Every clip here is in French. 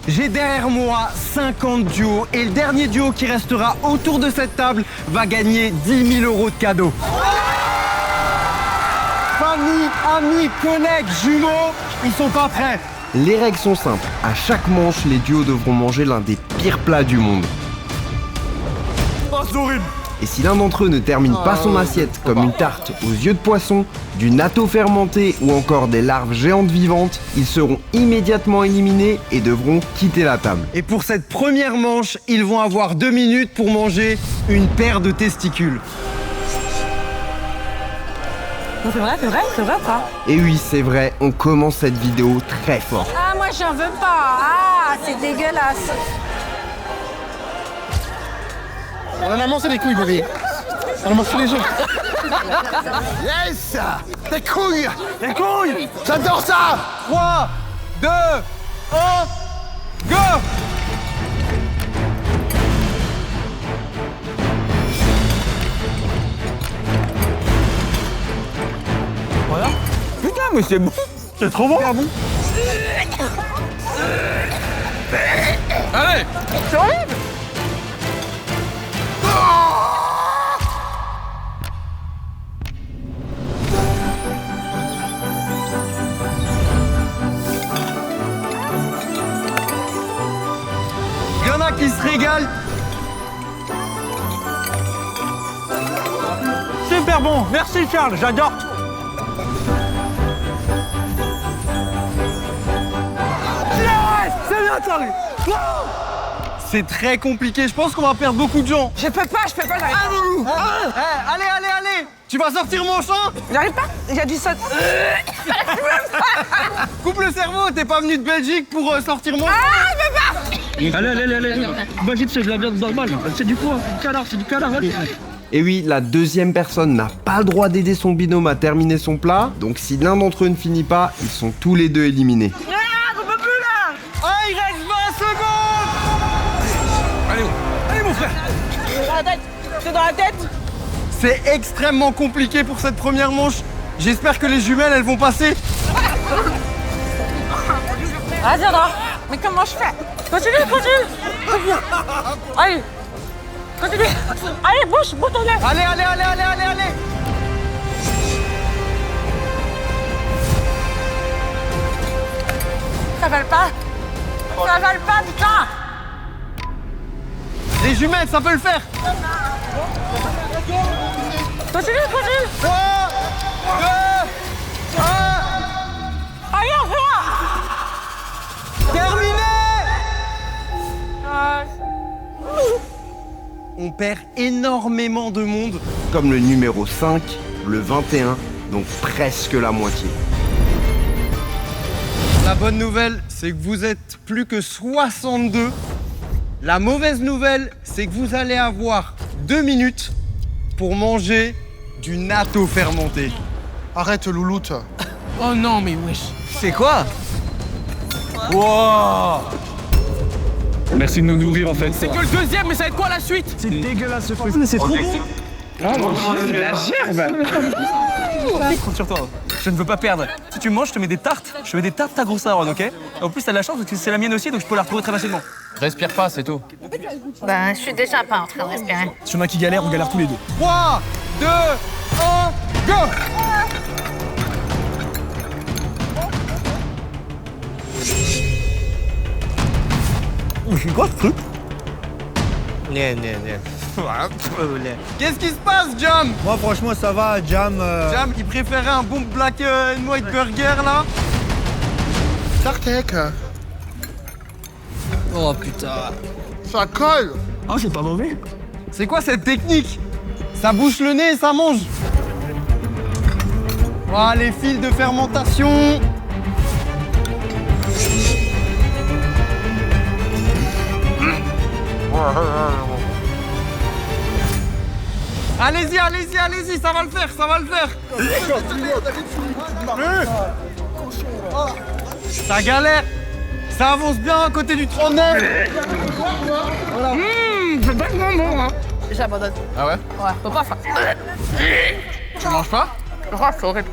J'ai derrière moi 50 duos et le dernier duo qui restera autour de cette table va gagner 10 000 € de cadeaux. Famille, amis, collègues, jumeaux, ils sont pas prêts. Les règles sont simples. À chaque manche, les duos devront manger l'un des pires plats du monde. Oh, c'est horrible. Et si l'un d'entre eux ne termine pas son assiette, comme une tarte aux yeux de poisson, du natto fermenté ou encore des larves géantes vivantes, ils seront immédiatement éliminés et devront quitter la table. Et pour cette première manche, ils vont avoir 2 minutes pour manger une paire de testicules. C'est vrai ou pas? Et oui, c'est vrai, on commence cette vidéo très fort. Ah, moi j'en veux pas. Ah, c'est dégueulasse. On en a mangé des couilles, bébé. On en mange tous les jours. Yes! Des couilles! Des couilles! J'adore ça! 3, 2, 1, go! Voilà. Putain, mais c'est bon! C'est trop bon! Ah bon? Allez! C'est horrible. Il y en a qui se régalent. Super bon! Merci Charles, j'adore! Yes! C'est bien Charlie! C'est très compliqué, je pense qu'on va perdre beaucoup de gens. Je peux pas, j'arrive pas. Allez, allez, allez! Tu vas sortir mon champ? J'arrive pas, il y a du saut. Coupe le cerveau, t'es pas venu de Belgique pour sortir mon champ? Allez. Imagine, c'est de la viande normale. C'est du quoi? C'est du canard. Allez. Et oui, la deuxième personne n'a pas le droit d'aider son binôme à terminer son plat, donc si l'un d'entre eux ne finit pas, ils sont tous les deux éliminés. Ah, on peut plus là. Ah, il reste 20 secondes! Allez mon frère! C'est dans la tête. C'est extrêmement compliqué pour cette première manche. J'espère que les jumelles, elles vont passer. Vas-y, Andra. Mais comment je fais? Continue. Allez. Continue. Allez, bouge ton nez. Allez! Ça avale pas. Ça avale pas, putain. Les jumelles, ça peut le faire. Continue. 3, 2, 1, Allez, on va. terminé! On perd énormément de monde. Comme le numéro 5, le 21, donc presque la moitié. La bonne nouvelle, c'est que vous êtes plus que 62. La mauvaise nouvelle, c'est que vous allez avoir 2 minutes pour manger du natto fermenté. Arrête, louloute. Oh non, mais wesh. C'est quoi? Wow! Merci de nous nourrir en fait. C'est que le deuxième, mais ça va être quoi la suite? C'est dégueulasse ce truc. C'est trop bon. Ah non, c'est la gerbe. Compte sur toi. Je ne veux pas perdre. Si tu me manges, je te mets des tartes. Je te mets des tartes à grosse Aaron, ok? En plus, t'as de la chance parce que c'est la mienne aussi, donc je peux la retrouver très facilement. Respire pas, c'est tout. Ben, je suis déjà pas en train de respirer. Si on a qui galère, on galère tous les deux. 3, 2, 1, go! C'est quoi ce truc? Qu'est-ce qui se passe, Jam? Moi franchement ça va, Jam. Jam, il préférait un bon Black and White Burger là. Tartek. Oh putain. Ça colle. Ah, c'est pas mauvais. C'est quoi cette technique? Ça bouche le nez et ça mange. Voilà les fils de fermentation. Allez-y, ça va le faire. Ça galère. Ça avance bien à côté du 39. C'est vachement bon, hein. J'abandonne. Ah ouais? Ouais, faut pas faire. Tu manges pas? Oh, c'est horrible.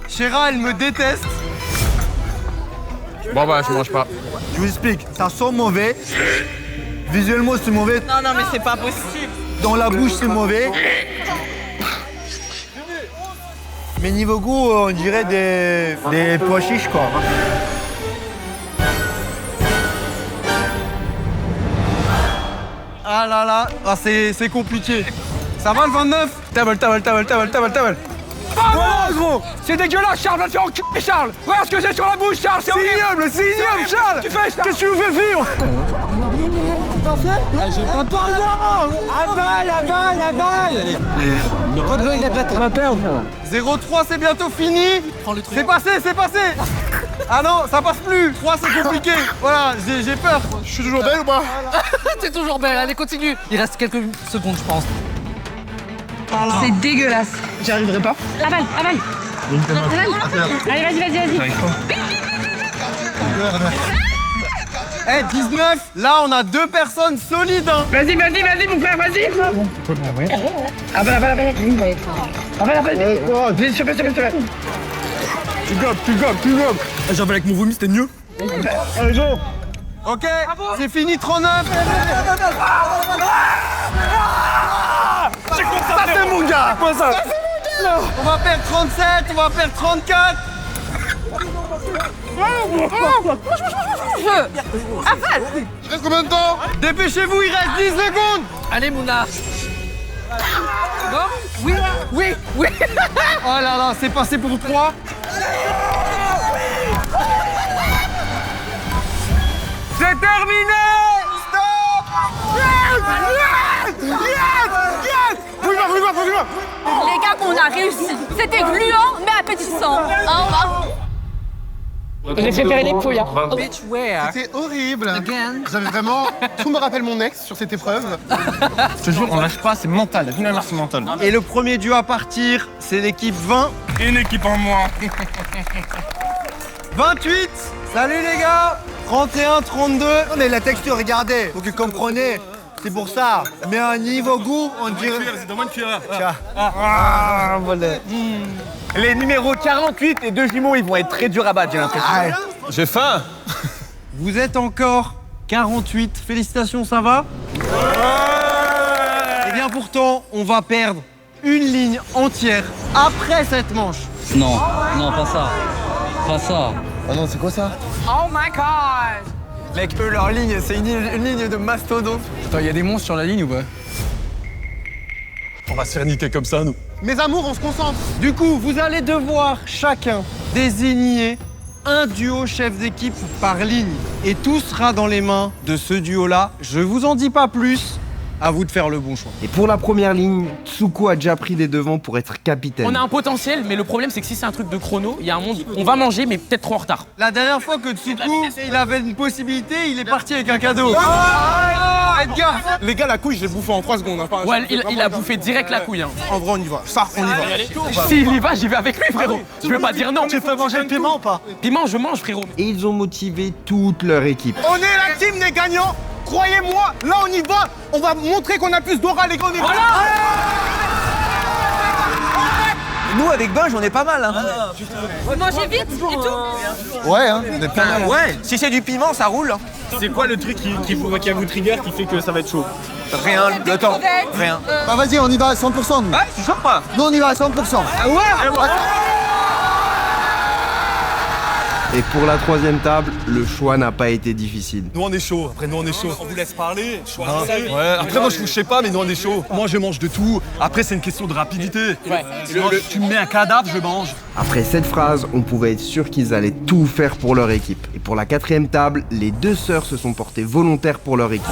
Chéra, elle me déteste. Bon bah je mange pas. Je vous explique, ça sent mauvais. Visuellement, c'est mauvais. Non, mais c'est pas possible. Dans la bouche, c'est mauvais. Mais niveau goût, on dirait des pois chiches, quoi. Ah là là, ah, c'est compliqué. Ça va le 29? Table. Oh gros, c'est dégueulasse, Charles, va te faire enculer, Charles. Regarde ce que j'ai sur la bouche, Charles, c'est ignoble, Charles. Tu fais, qu'est-ce que tu nous fais vivre? La perdre. 0-3, c'est bientôt fini. C'est passé. Ah non, ça passe plus. 3, c'est compliqué. Voilà, j'ai peur. Je suis toujours belle ou pas? T'es toujours belle, allez, continue. Il reste quelques secondes, je pense. C'est dégueulasse. J'y arriverai pas. Avale. Allez, vas-y. Eh, 19, là, on a 2 personnes solides. Hein. Vas-y, mon frère, vas-y. Tu gobes. J'avais avec mon vomi, c'était mieux. Ok, c'est fini, 39. Ça c'est mon gars. Quoi ça? On va perdre 37, on va perdre 34. Il reste combien de temps? Dépêchez-vous, il reste 10 secondes. Allez, Mouna. Bon? Oui. Oh là là, c'est passé pour 3. C'est terminé. Stop. Yes. Les gars, on a réussi. C'était gluant, mais appétissant. J'ai préparé les couilles. Bitch, where? C'est horrible. Again? J'avais vraiment... Tout me rappelle mon ex sur cette épreuve. Je te jure, on lâche pas, c'est mental. C'est mental. Et le premier duo à partir, c'est l'équipe 20. Une équipe en moins. 28. Salut les gars. 31, 32. Non mais la texture, regardez. Faut que vous compreniez. C'est pour ça. Mais à niveau goût, on dirait... C'est dans moins de cuillère. Ah, voilà. Les numéros 48 et 2 jumeaux, ils vont être très durs à battre, j'ai l'impression. J'ai faim. Vous êtes encore 48. Félicitations, ça va? Eh bien pourtant, on va perdre une ligne entière après cette manche. Non, pas ça. Pas ça. Ah non, c'est quoi ça? Oh my god! Mec, eux, leur ligne, c'est une ligne de mastodonte. Attends, y a des monstres sur la ligne ou pas? On va se faire niquer comme ça, nous. Mes amours, on se concentre. Du coup, vous allez devoir chacun désigner un duo chef d'équipe par ligne. Et tout sera dans les mains de ce duo-là. Je vous en dis pas plus. À vous de faire le bon choix. Et pour la première ligne, Tsuko a déjà pris les devants pour être capitaine. On a un potentiel, mais le problème c'est que si c'est un truc de chrono, il y a un monde, on va manger, mais peut-être trop en retard. La dernière fois que Tsuko, il avait une possibilité, il est parti avec un cadeau. Edgar! Les gars, la couille, je l'ai bouffé en 3 secondes. Hein. Ouais, il a bouffé direct la couille. Hein. En vrai, on y va. Ça, on y va. S'il y va, j'y vais avec lui, frérot. Je vais pas dire non. Tu fais manger le piment ou pas? Piment, je mange, frérot. Et ils ont motivé toute leur équipe. On est la team des gagnants. Croyez-moi, là on y va. On va montrer qu'on a plus d'aura, les gars. Nous, avec Binge, on est pas mal. Hein. Vous mangez vite et tout? Ouais, hein, on est pas mal. Ouais, si c'est du piment, ça roule. Hein. C'est quoi le truc qui vous trigger, qui fait que ça va être chaud? Rien, le temps. Rien. Bah vas-y, on y va à 100%. Ouais, tu sors pas? Nous, on y va à 100%. Ah ouais. Et pour la troisième table, le choix n'a pas été difficile. Nous on est chaud, après nous on est chaud. On vous laisse parler, choisissez. Ouais, après moi je sais pas, mais nous on est chaud. Moi je mange de tout, après c'est une question de rapidité. Ouais. Tu me mets un cadavre, je mange. Après cette phrase, on pouvait être sûr qu'ils allaient tout faire pour leur équipe. Et pour la quatrième table, les deux sœurs se sont portées volontaires pour leur équipe.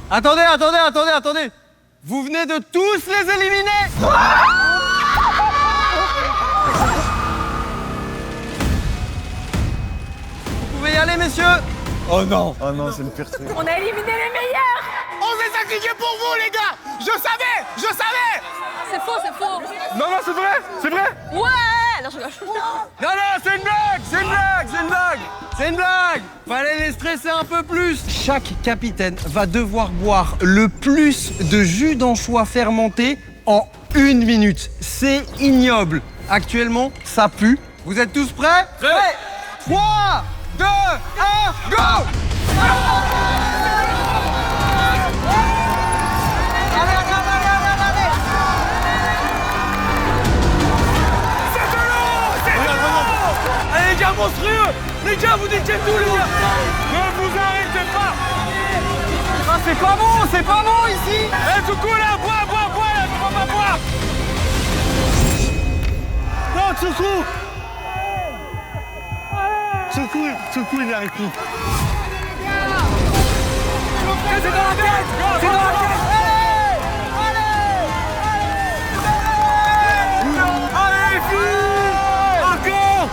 Attendez. Vous venez de tous les éliminer. Vous pouvez y aller, messieurs. Oh non, c'est le pire truc. On a éliminé les meilleurs! On s'est sacrifié pour vous, les gars. Je savais. C'est faux! Non, c'est vrai. Ouais! Non, je rigole. Non, c'est une blague, c'est une blague, c'est une blague, c'est une blague. Fallait les stresser un peu plus. Chaque capitaine va devoir boire le plus de jus d'anchois fermenté en 1 minute. C'est ignoble. Actuellement, ça pue. Vous êtes tous prêts? Prêts. 3, 2, 1, go! Allez les gars, monstrueux! Les gars, vous détiennent tout, les gars! Ne vous arrêtez pas! Ah, c'est pas bon ici! Eh, Toukou, là, bois, là, faut pas boire! Non, Toukou! Toukou, il n'y arrive plus. C'est dans la tête! C'est dans la tête! Allez, filles! Encore!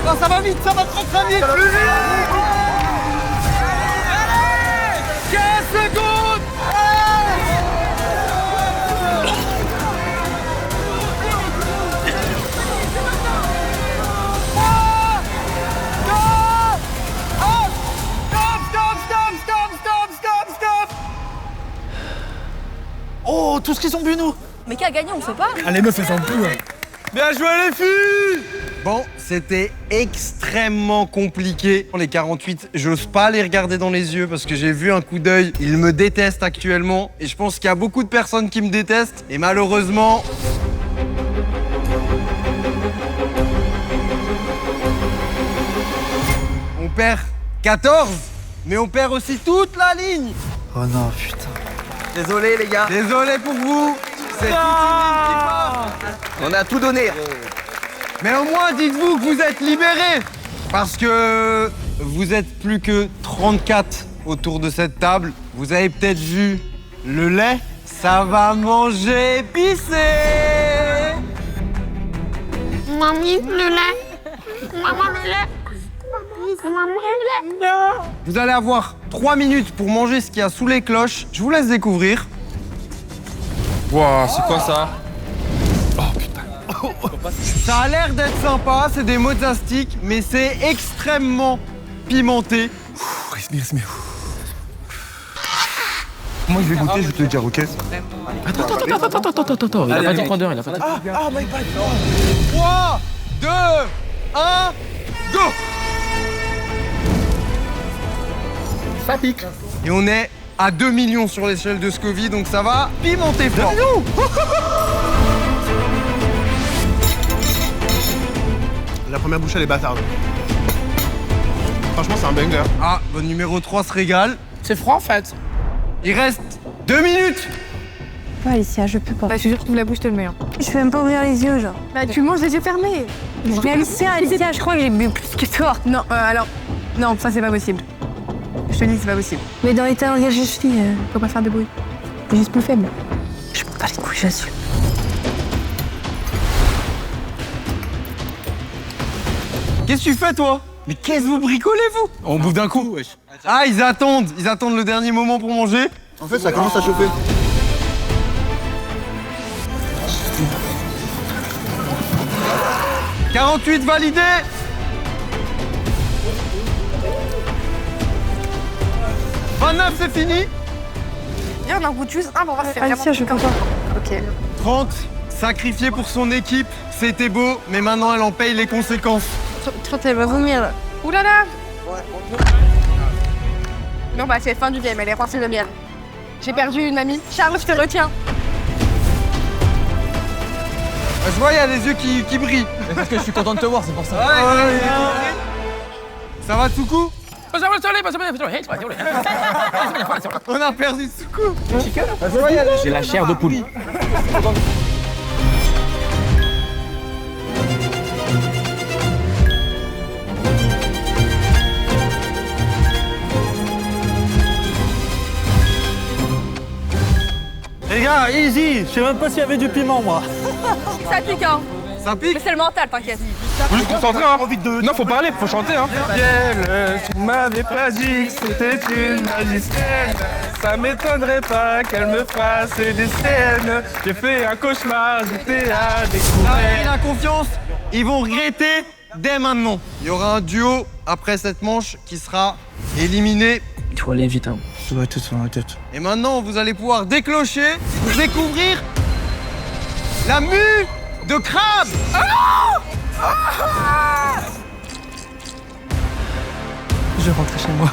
Non, ça va vite, ça va très très vite! Plus vite! Allez! 15 secondes! Oh, tout ce qu'ils ont bu, nous. Mais qui a gagné, on sait pas. Ah, les meufs, elles sont plus. Bien joué les filles! Bon, c'était extrêmement compliqué. Les 48, j'ose pas les regarder dans les yeux parce que j'ai vu un coup d'œil. Ils me détestent actuellement et je pense qu'il y a beaucoup de personnes qui me détestent. Et malheureusement... on perd 14, mais on perd aussi toute la ligne. Oh non, putain. Désolé les gars. Désolé pour vous. C'est toute une ligne qui part. On a tout donné. Mais au moins, dites-vous que vous êtes libérés. Parce que vous êtes plus que 34 autour de cette table. Vous avez peut-être vu le lait. Ça va manger épicé. Mamie, le lait. Maman, le lait. Maman, le lait. Vous allez avoir 3 minutes pour manger ce qu'il y a sous les cloches. Je vous laisse découvrir. Waouh, c'est quoi ça? Ça a l'air d'être sympa, c'est des mozzastiques, mais c'est extrêmement pimenté. Respire. Moi, je vais goûter, je vais te le dire, ok? Attends. Il a pas dit en prendre un, il a pas dit. 3, 2, 1, go! Ça pique. Et on est à 2 millions sur l'échelle de Scoville, donc ça va pimenter fort. La première bouchée, elle est bâtarde. Franchement, c'est un banger. Ah, votre numéro 3 se régale. C'est froid en fait. Il reste 2 minutes. Ouais, Alicia, je peux pas. Bah, je suis sûre que tu me la bouche, je te le mets. Hein. Je peux même pas ouvrir les yeux, genre. Bah, tu manges les yeux fermés. Mais Alicia, je crois que j'ai bu plus que toi. Non, alors. Non, ça, c'est pas possible. Je te dis, c'est pas possible. Mais dans l'état dans lequel je suis, Faut pas faire de bruit. T'es juste plus faible. je m'en bats les couilles, j'assume. Qu'est-ce que tu fais, toi? Mais qu'est-ce que vous bricolez, vous? On bouffe d'un coup, wesh. Ah, ils attendent le dernier moment pour manger. En fait, ça commence à chauffer. « 48 validé. 29, c'est fini. Viens, on en goûte juste un pour voir si c'est Alicia, vraiment je veux comme toi. Ok. 30, sacrifié pour son équipe. C'était beau, mais maintenant elle en paye les conséquences. Trente, elle va vomir, là. Ouh là là. Non, bah, c'est fin du game, elle est rincée de miel. J'ai perdu une amie. Charles, je te retiens. Je vois, il y a les yeux qui brillent. Parce que je suis content de te voir, c'est pour ça. Ça va, Toukou? On a perdu Toukou. J'ai la chair de poule. Les gars, easy. Je sais même pas s'il y avait du piment, moi. Ça pique, hein. Ça pique? Mais c'est le mental, t'inquiète. Faut juste concentrer, hein. Non, faut parler, faut chanter, hein. Tu m'avais pas dit que c'était une magicienne. Ça m'étonnerait pas qu'elle me fasse des scènes. J'ai fait un cauchemar, j'étais à découvrir. La confiance, ils vont regretter dès maintenant. Il y aura un duo après cette manche qui sera éliminé. Il faut aller vite, hein. Ça va être sur la tête. Et maintenant, vous allez pouvoir déclencher pour découvrir la mue de crabe. Je vais rentrer chez moi.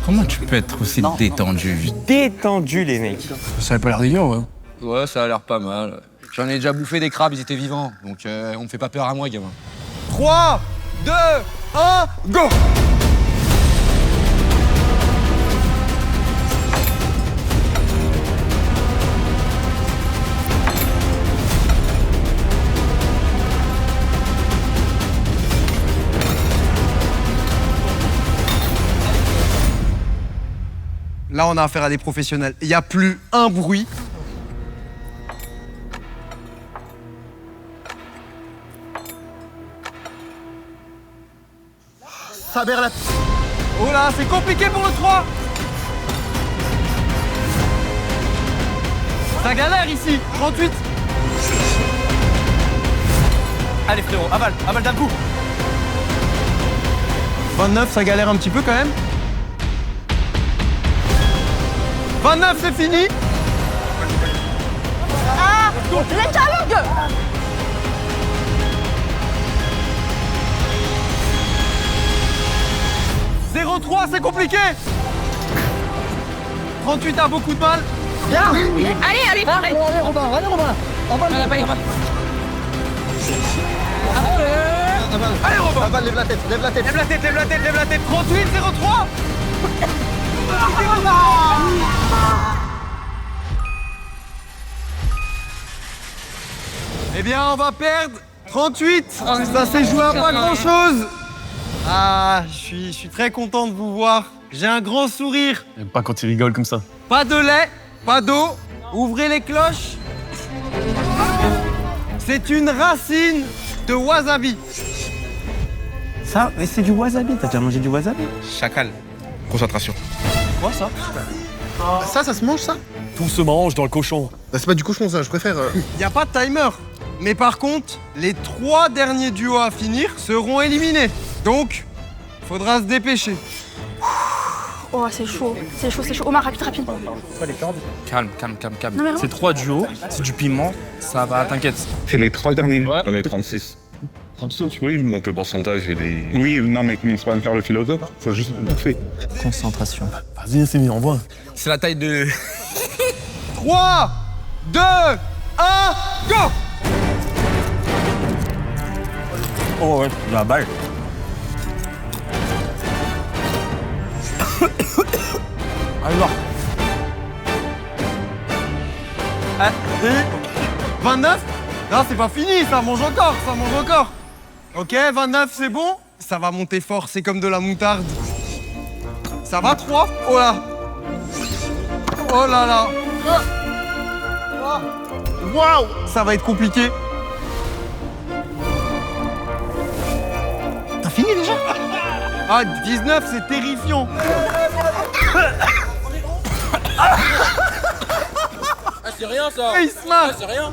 Comment tu peux être aussi détendu? Détendu, les mecs. Ça avait pas l'air dégueu, ouais. Ouais, ça a l'air pas mal. J'en ai déjà bouffé des crabes, ils étaient vivants. Donc on me fait pas peur à moi, gamin. 3, 2, 1, go! Là, on a affaire à des professionnels. Il n'y a plus un bruit. Ça berle la... Oh là, c'est compliqué pour le 3. Ça galère ici. 38. Allez frérot, avale d'un coup. 29, ça galère un petit peu quand même. 29, c'est fini. Ah, les calangues. 0,3, c'est compliqué. 38 a beaucoup de mal. Allez, Robin. Allez, Robin. Lève la tête. 38, 0,3. Eh bien, on va perdre 38. Ça s'est joué à pas grand-chose. Ah, je suis très content de vous voir. J'ai un grand sourire. Pas quand il rigole comme ça. Pas de lait, pas d'eau. Ouvrez les cloches. C'est une racine de wasabi. Ça, mais c'est du wasabi. T'as déjà mangé du wasabi? Chacal. Concentration. Quoi ça? Ça se mange, ça? Tout se mange dans le cochon. C'est pas du cochon, ça, je préfère. Il n'y a pas de timer. Mais par contre, les 3 derniers duos à finir seront éliminés. Donc, faudra se dépêcher. Oh, c'est chaud. Omar, rapide. Calme. Non, mais C'est 3 duos, c'est du piment, ça va, t'inquiète. C'est les 3 derniers. Ouais. On est 36. 36, oui, donc le pourcentage, il est... Oui, non, mais commence pas à me faire le philosophe. Faut juste le bouffer. Concentration. Vas-y, c'est mis, envoie. C'est la taille de... 3, 2, 1, go! Oh ouais, la balle. Alors. 29? Non, c'est pas fini, ça mange encore. Ok, 29, c'est bon. Ça va monter fort, c'est comme de la moutarde. Ça va, 3? Oh là. Oh là là. Waouh. Ça va être compliqué. T'as fini déjà? Ah, 19, c'est terrifiant. Ah, c'est rien ça! Il se marre. C'est rien!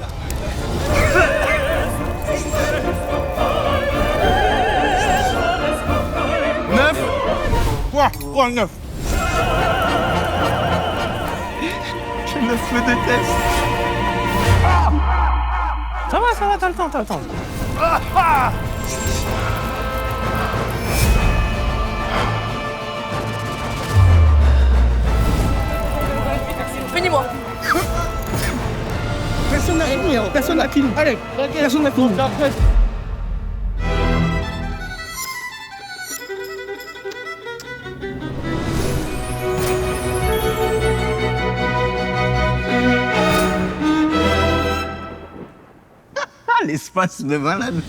9. Quoi? 9. Je me déteste. Ça va, t'as le temps. Finis-moi. Personne n'a fini. Allez, personne n'a fini. L'espace de malade.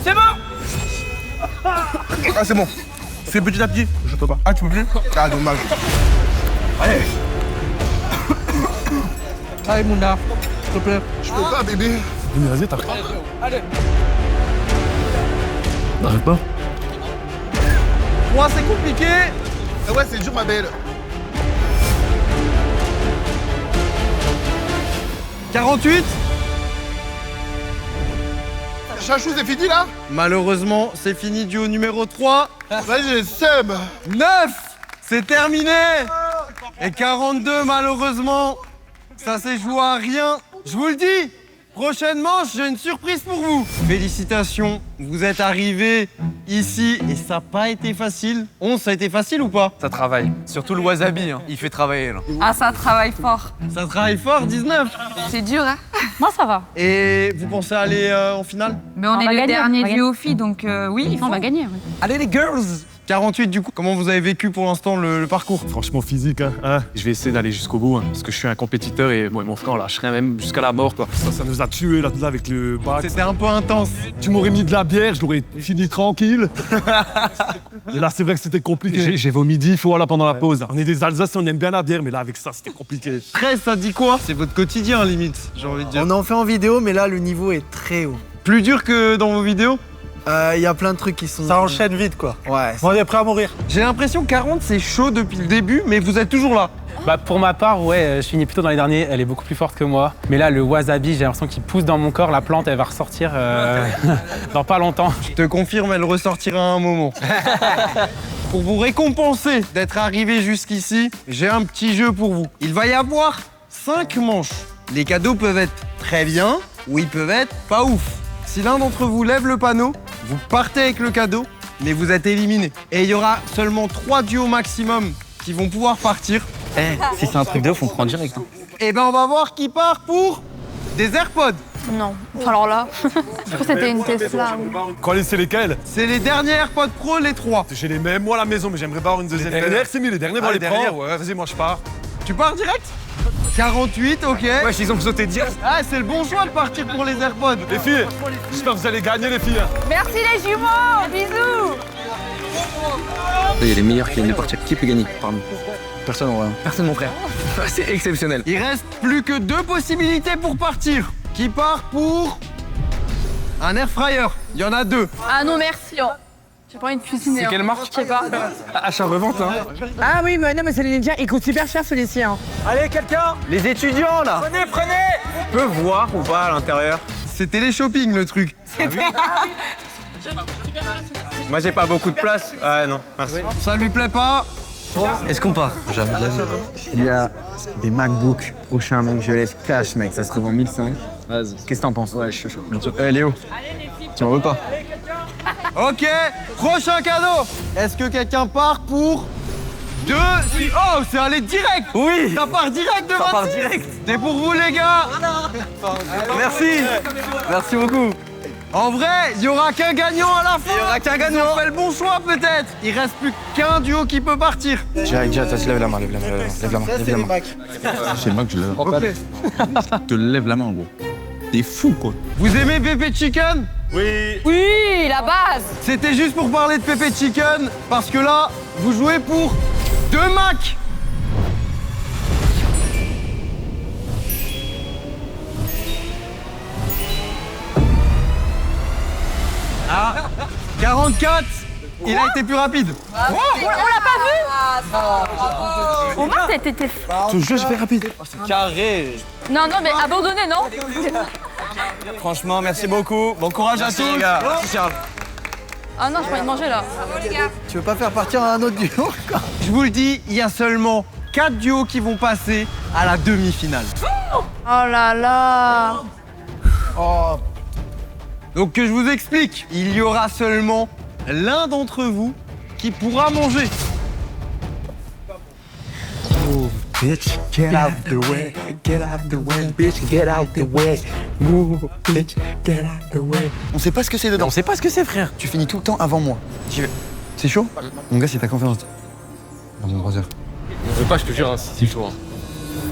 C'est bon. Ah, c'est bon. Fais petit à petit. Je peux pas. Ah, tu peux plus? Ah, dommage. Allez. Allez, Mouna, s'il te plaît. Je peux pas, bébé. Mais vas-y, t'arrives. Allez. T'arrives pas? 3, c'est compliqué. Ah ouais, c'est dur, ma belle. 48. Chachou, c'est fini là? Malheureusement, c'est fini duo numéro 3. Vas-y, j'ai seum. 9. C'est terminé. Et 42, malheureusement, ça s'est joué à rien. Je vous le dis, prochainement, j'ai une surprise pour vous. Félicitations, vous êtes arrivés ici et ça n'a pas été facile. 11, ça a été facile ou pas? Ça travaille. Surtout le wasabi, hein. Il fait travailler là. Ah, ça travaille fort. Ça travaille fort, 19. C'est dur, hein? Moi, ça va. Et vous pensez aller en finale? Mais on est va le gagner, dernier on va duo filles, donc oui, On va gagner. Oui. Allez, les girls. 48 du coup. Comment vous avez vécu pour l'instant le parcours? Franchement, physique, hein. Je vais essayer d'aller jusqu'au bout, hein, parce que je suis un compétiteur et moi et mon frère, on lâcherait même jusqu'à la mort, quoi. Ça nous a tués, là, avec le bac. C'était un peu intense. Tu m'aurais mis de la bière, je l'aurais fini tranquille. Et là, c'est vrai que c'était compliqué. J'ai vomi 10 fois là pendant la pause. On est des Alsaciens, on aime bien la bière, mais là, avec ça, c'était compliqué. 13, ça dit quoi? C'est votre quotidien, limite, j'ai envie de dire. On en fait en vidéo, mais là, le niveau est très haut. Plus dur que dans vos vidéos? Il y a plein de trucs qui sont... Ça enchaîne vite, quoi. Ouais. On est prêt à mourir. J'ai l'impression que 40, c'est chaud depuis le début, mais vous êtes toujours là. Bah pour ma part, ouais, je finis plutôt dans les derniers. Elle est beaucoup plus forte que moi. Mais là, le wasabi, j'ai l'impression qu'il pousse dans mon corps. La plante, elle va ressortir dans pas longtemps. Je te confirme, elle ressortira à un moment. Pour vous récompenser d'être arrivé jusqu'ici, j'ai un petit jeu pour vous. Il va y avoir 5 manches. Les cadeaux peuvent être très bien ou ils peuvent être pas ouf. Si l'un d'entre vous lève le panneau, vous partez avec le cadeau, mais vous êtes éliminé. Et il y aura seulement 3 duos maximum qui vont pouvoir partir. Si c'est un truc de ouf, on prend direct. Et ben on va voir qui part pour des AirPods. Non. Alors là, je crois que c'était une Tesla. Quoi, c'est lesquels? C'est les derniers AirPods Pro, les 3. J'ai les mêmes, moi, à la maison, mais j'aimerais pas avoir une deuxième. Les dernières, c'est mieux, les dernières, Ah, on les les dernières. prend. Ouais, vas-y, moi, je pars. Tu pars direct? 48, ok. Ouais, ils ont sauté direct. Ah, c'est le bon choix de partir pour les AirPods. Les filles, j'espère que vous allez gagner, les filles. Merci les jumeaux. Bisous. Il y a les meilleurs qui viennent de partir. Qui peut gagner parmi nous? Personne en vrai. Personne, mon frère. C'est exceptionnel. Il reste plus que 2 possibilités pour partir. Qui part pour un air fryer? Il y en a 2. Ah non, merci. Oh. J'ai pas envie de cuisiner. C'est quelle marque? Je sais pas. Achat revente, hein. Ah oui, mais non, mais c'est les Ninja, ils coûtent super cher celui-ci. Hein. Allez, quelqu'un? Les étudiants, là. Prenez. On peut voir ou pas à l'intérieur? C'est télé-shopping, le truc. Moi, j'ai pas beaucoup de place. Ah non, merci. Ça lui plaît pas? Est-ce qu'on part? Jamais de la vie. Il y a des MacBook prochains, mec, je laisse cash, mec, ça se trouve en 1005. Vas-y. Qu'est-ce que t'en penses? Ouais, je suis chaud. Léo, tu m'en veux pas? Ok, prochain cadeau. Est-ce que quelqu'un part pour 2? Oh, c'est allé direct. Oui. Ça part direct de 26. Ça part direct. C'est pour vous, les gars. Merci. Merci beaucoup. En vrai, il n'y aura qu'un gagnant à la fin. Il y aura qu'un gagnant. Ils ont fait le bon choix, peut-être. Il reste plus qu'un duo qui peut partir. Direct, vas-y, lève la main, lève la main. C'est le Mac, je lève. Je te lève la main, gros. T'es fou, quoi. Vous aimez Pépé Chicken? Oui. Oui, la base. C'était juste pour parler de Pépé Chicken, parce que là, vous jouez pour 2 Macs. Ah, 44. Il a été plus rapide. On l'a pas vu. Au moins, t'étais... Je te jure, j'ai fait rapide. C'est carré. Non, mais abandonné, non? Franchement, merci beaucoup. Bon courage à tous. Merci, Charles. Ah non, j'ai pas envie de manger, là. Tu veux pas faire partir un autre duo? Je vous le dis, il y a seulement 4 duos qui vont passer à la demi-finale. Oh là là. Oh. Donc que je vous explique, il y aura seulement l'un d'entre vous qui pourra manger. Move, bitch, get out the way. Get out the way, bitch, get out the way. Move, bitch, get out the way. On sait pas ce que c'est dedans. On sait pas ce que c'est, frère. Tu finis tout le temps avant moi. J'y vais. C'est chaud? Mon gars, c'est ta confiance. Dans mon brother. On veut pas, je te jure, c'est chaud.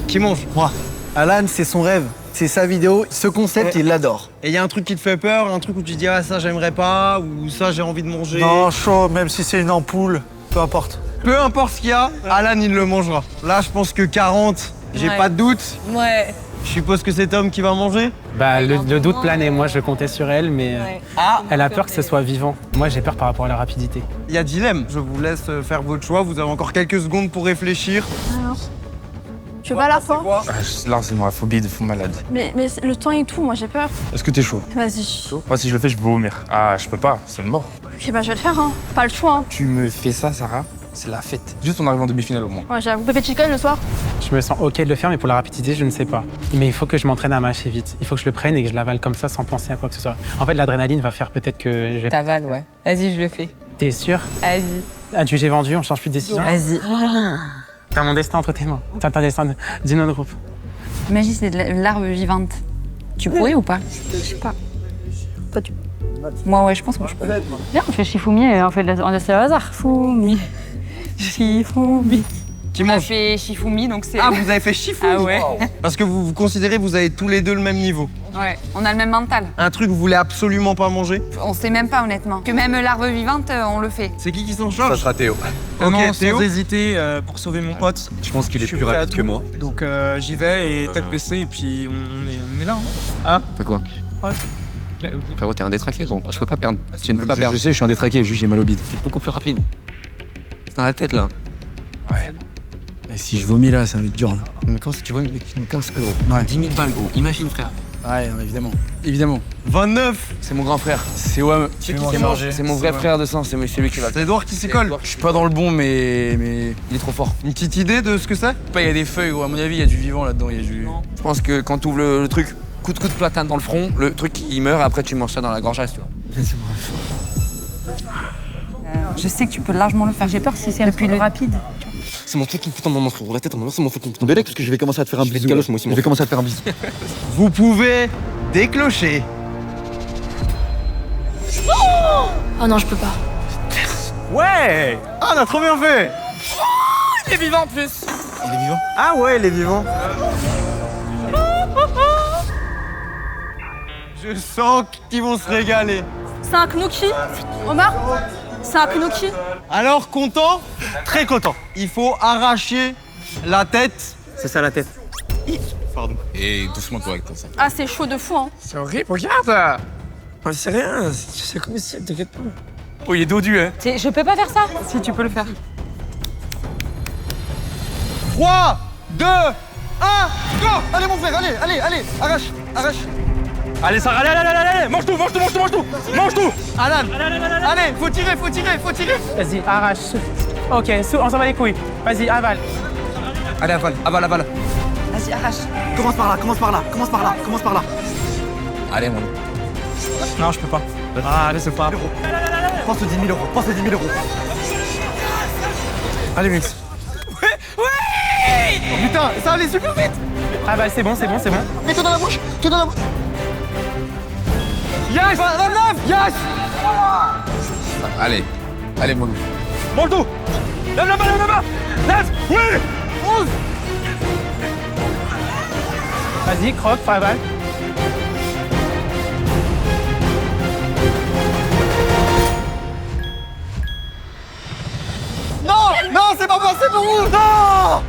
Qui mange? Moi. Alan, c'est son rêve. C'est sa vidéo. Ce concept, il l'adore. Et il y a un truc qui te fait peur, un truc où tu te dis ah ça j'aimerais pas ou ça j'ai envie de manger. Non, chaud, même si c'est une ampoule, peu importe. Peu importe ce qu'il y a, Alan il le mangera. Là je pense que 40, j'ai Ouais. pas de doute. Ouais. Je suppose que c'est Tom qui va manger. Bah, le doute planait. Moi, je comptais sur elle, mais Ah, elle a peur que ce soit vivant. Moi, j'ai peur par rapport à la rapidité. il y a dilemme. Je vous laisse faire votre choix. Vous avez encore quelques secondes pour réfléchir. Alors, tu veux pas la fin? Là, c'est moi, phobie de fou malade. Mais le temps et tout, moi j'ai peur. Est-ce que t'es chaud? Vas-y. Moi, si je le fais, je peux vomir. Ah, je peux pas, c'est mort. Ok, bah je vais le faire, hein. Pas le choix, hein. Tu me fais ça, Sarah, c'est la fête. Juste on arrive en demi-finale au moins. Ouais, j'avoue. Pépé chicken le soir? Je me sens OK de le faire, mais pour la rapidité, je ne sais pas. Mais il faut que je m'entraîne à mâcher vite. Il faut que je le prenne et que je l'avale comme ça sans penser à quoi que ce soit. En fait, l'adrénaline va faire peut-être que je vais... T'avales, ouais. Vas-y, je le fais. T'es sûr? Vas-y. Adjugé vendu, on change plus de décision? Vas-y. T'as mon destin entre tes mains. T'as un destin d'une autre groupe. Imagine, c'est de une larve vivante. Tu pourrais ou pas? Je sais pas. Toi, tu. Moi, ouais, je pense que je peux. Viens, on fait Shifumi et on fait de la c'est au hasard. Fumi. Shifumi. Qui On a mange? fait Shifumi, donc c'est. Ah, vous avez fait chiffon. Ah ouais. Parce que vous considérez que vous avez tous les deux le même niveau. Ouais, on a le même mental. Un truc que vous voulez absolument pas manger. On sait même pas, honnêtement. Que même larve vivante, on le fait. C'est qui s'en charge? Ça sera Théo. Ok, Non, Théo. sans hésiter, pour sauver mon pote. Je pense qu'il est Je suis plus prêt à rapide tout. que moi. Donc j'y vais et tête baissée et puis on est là. Hein. Fais quoi? Ouais. Frérot, t'es un détraqué, gros. Je peux pas perdre. Tu ne peux pas perdre. Je sais, je suis un détraqué, juste j'ai mal au bide. T'es beaucoup plus rapide. C'est dans la tête, là. Et si je vomis là, ça va être dur là. Mais quand tu vois, mec, tu me casses, gros. Ouais. 10 000 balles, gros. Imagine, frère. Ouais, non, évidemment. Évidemment. 29. C'est mon grand frère. C'est ouais, C'est qui mange? c'est mon vrai frère de sang, c'est lui qui va. C'est Edouard qui s'y colle. Je suis pas dans le bon, mais il est trop fort. Une petite idée de ce que c'est? Il y a des feuilles, gros. À mon avis, il y a du vivant là-dedans. Il y a du. Je pense que quand tu ouvres le truc, coup de platane dans le front, le truc il meurt, après tu manges ça dans la gorgeasse, tu vois. Je sais que tu peux largement le faire. J'ai peur si c'est le plus rapide. C'est mon truc qui me fout en maman, frérot. La tête en maman, c'est mon truc qui me fout en parce que je vais commencer à te faire un bisou. Moi aussi, je vais commencer à te faire un bisou. Vous pouvez déclocher. Oh non, je peux pas. Ouais. Ah, on a trop bien fait. Il est vivant en plus. Il est vivant? Ah ouais, il est vivant. Je sens qu'ils vont se régaler. C'est un knouki? Omar? C'est un knouki? Alors, content? Très content. Il faut arracher la tête. C'est ça la tête. Pardon. Et doucement, toi, avec toi, ça. Ah, c'est chaud de fou, hein. C'est horrible, regarde. Oh, c'est rien, c'est comme si, t'inquiète pas. Oh, il est dodu, hein. Je peux pas faire ça? Si, tu peux le faire. 3, 2, 1, go! Allez, mon frère, allez, arrache. Allez, Sarah, allez, mange tout. Alan, allez, faut tirer. Vas-y, arrache. OK, on s'en va les couilles. Vas-y, avale. Allez, avale. Vas-y, arrache. Commence par là. Allez, mon. Non, je peux pas. Ah, allez, c'est pas. Pense aux 10 000 euros. Allez, mix. Ouais! Oh, putain, ça allait super vite. Ah bah c'est bon. Mets-toi dans la bouche. Yes! 29! Yes! Allez, mon loup. Mange tout. Lève la main. Lève. Oui. 11! Vas-y, croque, avale. Non, c'est pas passé pour vous! Non!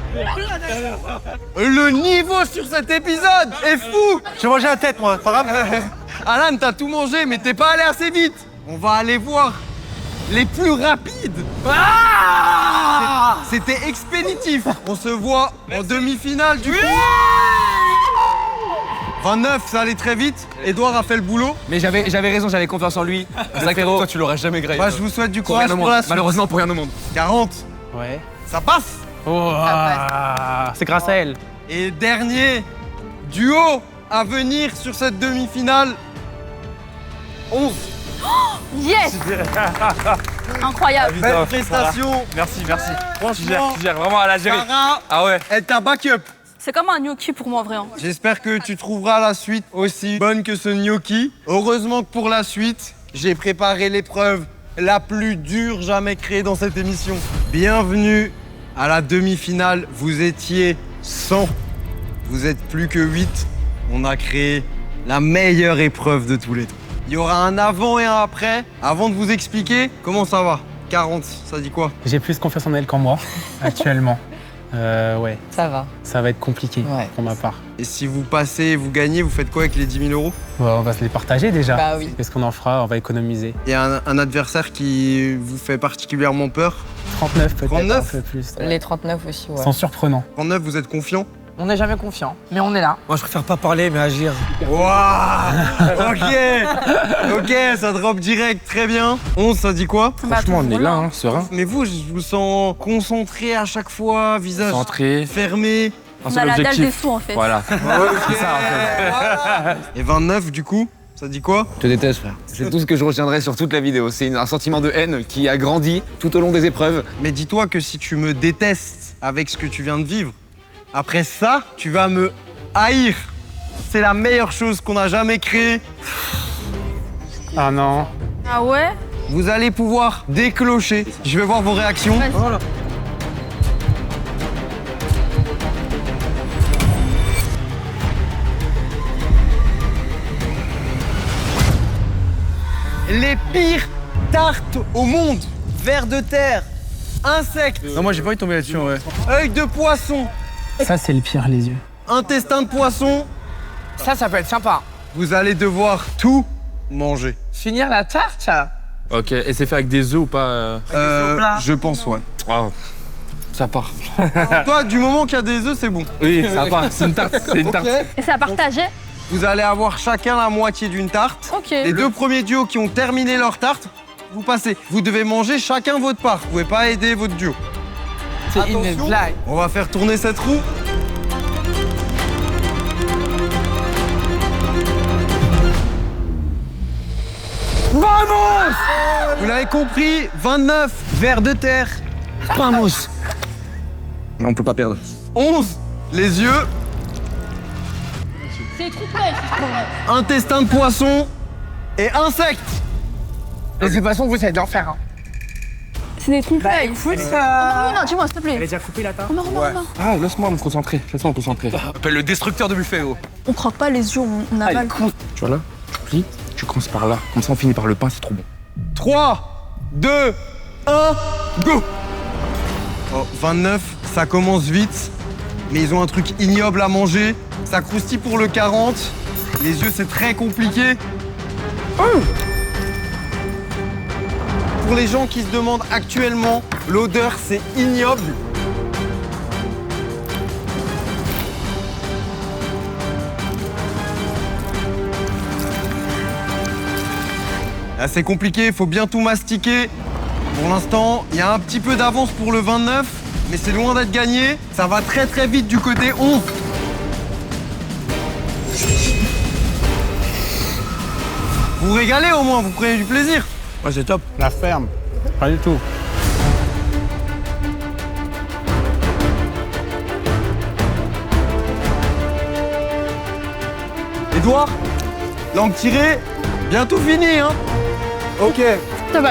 Le niveau sur cet épisode est fou! J'ai mangé la tête, moi, pas grave. Alan, t'as tout mangé, mais t'es pas allé assez vite! On va aller voir les plus rapides! C'était expéditif! On se voit en demi-finale du coup! 29, ça allait très vite. Edouard a fait le boulot. Mais j'avais raison, j'avais confiance en lui. Frérot. Toi, tu l'auras jamais grillé. Bah, je vous souhaite du courage pour la suite. Malheureusement, pour rien au monde. 40, Ouais. ça passe! Oh, c'est grâce à elle. Et dernier duo à venir sur cette demi-finale. 11. Yes! Incroyable. Belle prestation. Merci. Franchement, Tu gères vraiment à la gérer. Sarah, Ah ouais. elle t'a backup. C'est comme un gnocchi pour moi, vraiment. J'espère que tu trouveras la suite aussi bonne que ce gnocchi. Heureusement que pour la suite, j'ai préparé l'épreuve la plus dure jamais créée dans cette émission. Bienvenue à la demi-finale. Vous étiez 100. vous êtes plus que 8. On a créé la meilleure épreuve de tous les temps. Il y aura un avant et un après. Avant de vous expliquer, comment ça va 40, ça dit quoi? J'ai plus confiance en elle qu'en moi, actuellement. Ouais. Ça va. Ça va être compliqué pour ma part. Et si vous passez, vous gagnez, vous faites quoi avec les 10 000 euros? On va se les partager déjà. Bah oui. Qu'est-ce qu'on en fera? On va économiser. Il y a un adversaire qui vous fait particulièrement peur? 39 peut-être. 39? Un peu plus. Les 39 aussi, ouais. Sans surprenant. 39, vous êtes confiant? On n'est jamais confiant, mais on est là. Moi, je préfère pas parler, mais agir. Waouh. Ok, ça drop direct, très bien. 11, ça dit quoi? Franchement, on est là, hein, serein. Mais vous, je vous sens concentré à chaque fois, visage Centré. fermé. On a la dalle des sous en fait. Voilà. C'est ça, en fait. Et 29, du coup, ça dit quoi? Je te déteste, frère. C'est tout ce que je retiendrai sur toute la vidéo. C'est un sentiment de haine qui a grandi tout au long des épreuves. Mais dis-toi que si tu me détestes avec ce que tu viens de vivre, après ça, tu vas me haïr. C'est la meilleure chose qu'on a jamais créée. Ah non. Ah ouais? Vous allez pouvoir déclocher. Je vais voir vos réactions. Voilà. Les pires tartes au monde. Vers de terre, insectes, Non, moi, j'ai pas envie de tomber là-dessus, ouais. œil de poisson, Ça, c'est le pire, les yeux. intestin de poisson. Ça peut être sympa. Vous allez devoir tout manger. Finir la tarte, Ok, et c'est fait avec des œufs ou pas Je pense, ouais. Ah, ça part. Toi, du moment qu'il y a des œufs, c'est bon. Oui, ça part. C'est une tarte. C'est une tarte. Ok. Et c'est à partager? Vous allez avoir chacun la moitié d'une tarte. Ok. Les deux premiers duos qui ont terminé leur tarte, vous passez. Vous devez manger chacun votre part. Vous pouvez pas aider votre duo. c'est une Attention, blague. on va faire tourner cette roue. Vamos! Vous l'avez compris, 29 vers de terre. Vamos. On peut pas perdre. 11, les yeux. C'est trop près. Intestin de poisson et insectes. De toute façon, vous allez en faire un. C'est des trompe-l'œil. Bah, écoute, Non, dis-moi, s'il te plaît. Elle est déjà coupée la tarte? Omar. Ah, laisse-moi me concentrer. Laisse-moi me concentrer. Appelle le destructeur de buffet, oh. On croque pas les yeux, on avale. Tu vois là? Tu plies, tu commences par là. Comme ça, on finit par le pain, c'est trop bon. 3, 2, 1, go! Oh, 29, ça commence vite, mais ils ont un truc ignoble à manger. Ça croustille pour le 40. Les yeux, c'est très compliqué. Pour les gens qui se demandent actuellement, l'odeur, c'est ignoble. Là, c'est compliqué, il faut bien tout mastiquer. Pour l'instant, il y a un petit peu d'avance pour le 29, mais c'est loin d'être gagné. Ça va très très vite du côté 11. Vous régalez au moins, vous prenez du plaisir. Ouais, c'est top. La ferme. Pas du tout. Edouard, langue tirée, bientôt fini, hein. Ok. Ça va.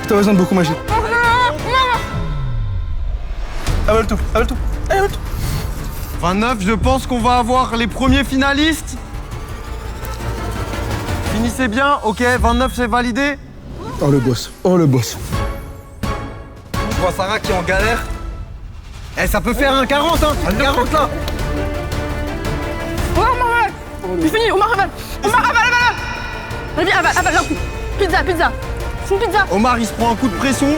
T'as besoin de beaucoup manger. Avale tout, avale tout. 29, je pense qu'on va avoir les premiers finalistes. Finissez bien, ok, 29 c'est validé. Oh le boss, oh le boss. Je vois Sarah qui est en galère. Eh, ça peut faire un 40, hein. Un 40 là. Omar, c'est fini, Omar, avale. Omar, avale. Vas-y, avale, là. Pizza. C'est une pizza. Omar, il se prend un coup de pression.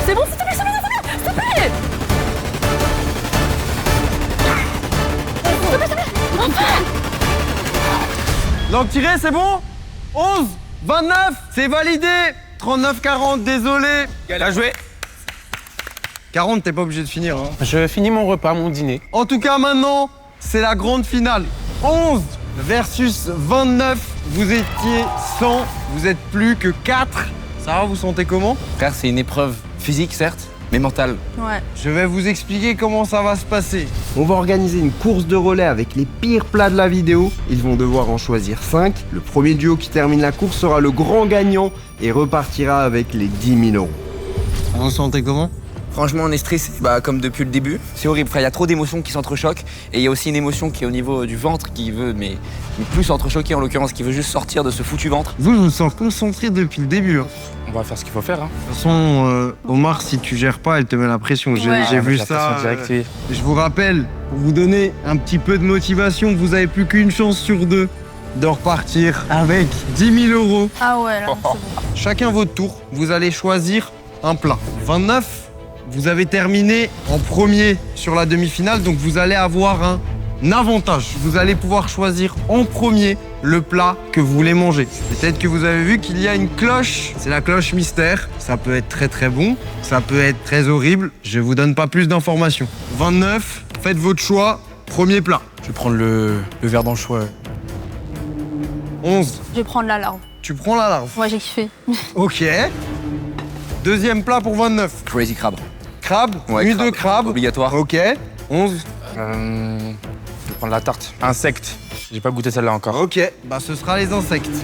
C'est bon, s'il te plaît, s'il te plaît. Langue tirée, c'est bon. 11, 29, c'est validé. 39, 40, désolé. Bien joué. 40, t'es pas obligé de finir, hein. Je finis mon repas, mon dîner. En tout cas, maintenant, c'est la grande finale. 11 versus 29. Vous étiez 100, vous êtes plus que 4. Ça va, vous sentez comment? Frère, c'est une épreuve physique, certes, mais mentale. Ouais. Je vais vous expliquer comment ça va se passer. On va organiser une course de relais avec les pires plats de la vidéo. Ils vont devoir en choisir 5. Le premier duo qui termine la course sera le grand gagnant et repartira avec les 10 000 euros. Vous sentez comment? Franchement, on est stressé, comme depuis le début. C'est horrible, frère. Il y a trop d'émotions qui s'entrechoquent. Et il y a aussi une émotion qui est au niveau du ventre qui veut, mais plus s'entrechoquer en l'occurrence, qui veut juste sortir de ce foutu ventre. Vous, je me sens concentré depuis le début. Hein. On va faire ce qu'il faut faire. Hein. De toute façon, Omar, si tu gères pas, elle te met la pression. J'ai vu ça. Je vous rappelle, pour vous donner un petit peu de motivation, vous avez plus qu'une chance sur 2 de repartir avec 10 000 €. Ah ouais, là, c'est bon. Chacun votre tour, vous allez choisir un plat. 29, vous avez terminé en premier sur la demi-finale, donc vous allez avoir un avantage. Vous allez pouvoir choisir en premier le plat que vous voulez manger. Peut-être que vous avez vu qu'il y a une cloche, c'est la cloche mystère. Ça peut être très très bon, ça peut être très horrible. Je vous donne pas plus d'informations. 29, faites votre choix, premier plat. Je vais prendre le verre dans le choix. 11. Je vais prendre la larve. Tu prends la larve? Ouais, j'ai kiffé. Ok. Deuxième plat pour 29. Crazy crab. Crabe, Ouais, huile de crabe. Obligatoire. Ok. 11. Je vais prendre la tarte. Insecte. J'ai pas goûté celle-là encore. Ok, bah ce sera les insectes.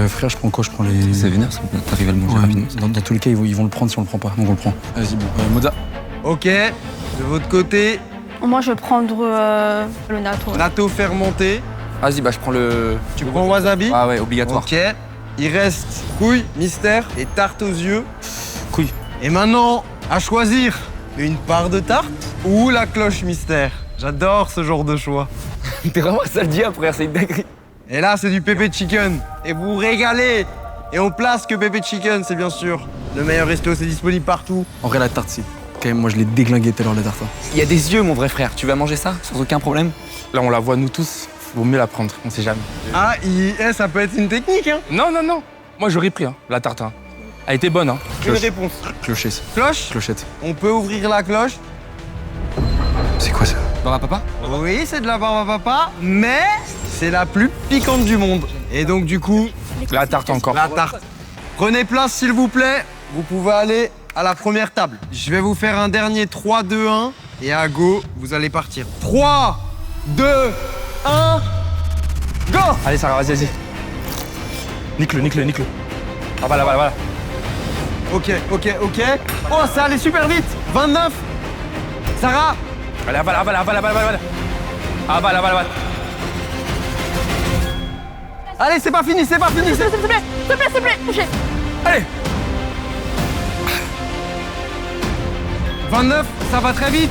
Frère, je prends quoi? Je prends les... Ça vénère, ça t'arrives à le manger rapidement. Dans tous les cas, ils vont le prendre si on le prend pas. Donc on le prend. Vas-y, bon. Moza. Ok. De votre côté, Moi, je vais prendre le natto. natto fermenté. Vas-y, je prends le... Tu prends wasabi? Ah ouais, obligatoire. Ok. Il reste couille, mystère et tarte aux yeux. Couille. Et maintenant, à choisir une part de tarte ou la cloche mystère. J'adore ce genre de choix. T'es vraiment saldia, frère, c'est une dinguerie. Et là, c'est du pépé chicken. Et vous vous régalez. Et on place que pépé chicken, c'est bien sûr le meilleur resto, c'est disponible partout. En vrai, la tarte, c'est... Quand même, moi, je l'ai déglingué tout à l'heure, la tarte. Il y a des yeux, mon vrai frère. Tu vas manger ça sans aucun problème? Là, on la voit nous tous. Vaut mieux la prendre, on sait jamais. Ah, ça peut être une technique, hein. Non. Moi, j'aurais pris la tarte. Hein. Elle était bonne, hein. Une réponse. Clochette. Cloche? Clochette. On peut ouvrir la cloche. C'est quoi ça? Barbe à papa? Oui, c'est de la barbe à papa, mais c'est la plus piquante du monde. Et donc, du coup, La tarte encore. la tarte. Prenez place, s'il vous plaît. Vous pouvez aller à la première table. Je vais vous faire un dernier 3, 2, 1. Et à go, vous allez partir. 3, 2, 1, go! Allez, Sarah, vas-y. Nique-le. Ah, voilà. Ok. Oh, ça allait super vite. 29. Sarah. Allez, avale. Avale. Allez, c'est pas fini. S'il te plaît, touchez. Allez. 29, ça va très vite.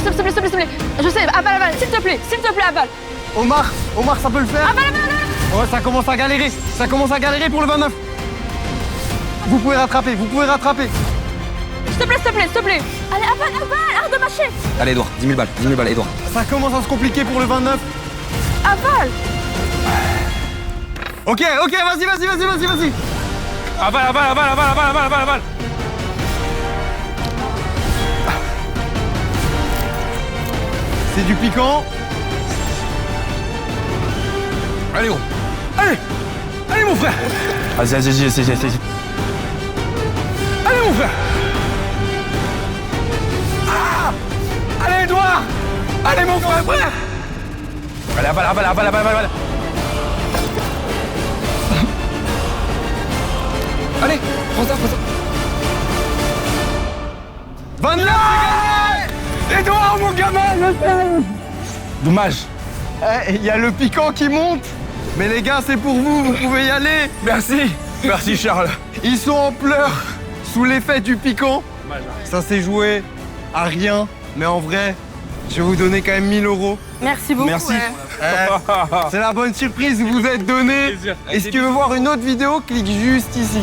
S'il te plaît. Je sais, avale. S'il te plaît, avale. Omar, ça peut le faire. Avale. Oh, ça commence à galérer pour le 29. Vous pouvez rattraper. S'il te plaît. Allez, avale, arrête de mâcher. Allez, Edouard, 10 000 balles, Edouard. Ça commence à se compliquer pour le 29. Avale. Ok, vas-y. Avale. C'est du piquant. Allez, gros. Allez, mon frère. Vas-y. Allez, mon frère. Ah! Allez, Edouard. Allez, mon frère. Allez, avale. Allez, prends ça. 29, c'est gagné. Edouard, mon gamin. Dommage. Il y a le piquant qui monte. Mais les gars, c'est pour vous, vous pouvez y aller. Merci, Charles. Ils sont en pleurs sous l'effet du piquant. Ça s'est joué à rien, mais en vrai, je vais vous donner quand même 1 000 €. Merci beaucoup. Merci. C'est la bonne surprise, vous êtes donné. Et si tu veux voir une autre vidéo, clique juste ici.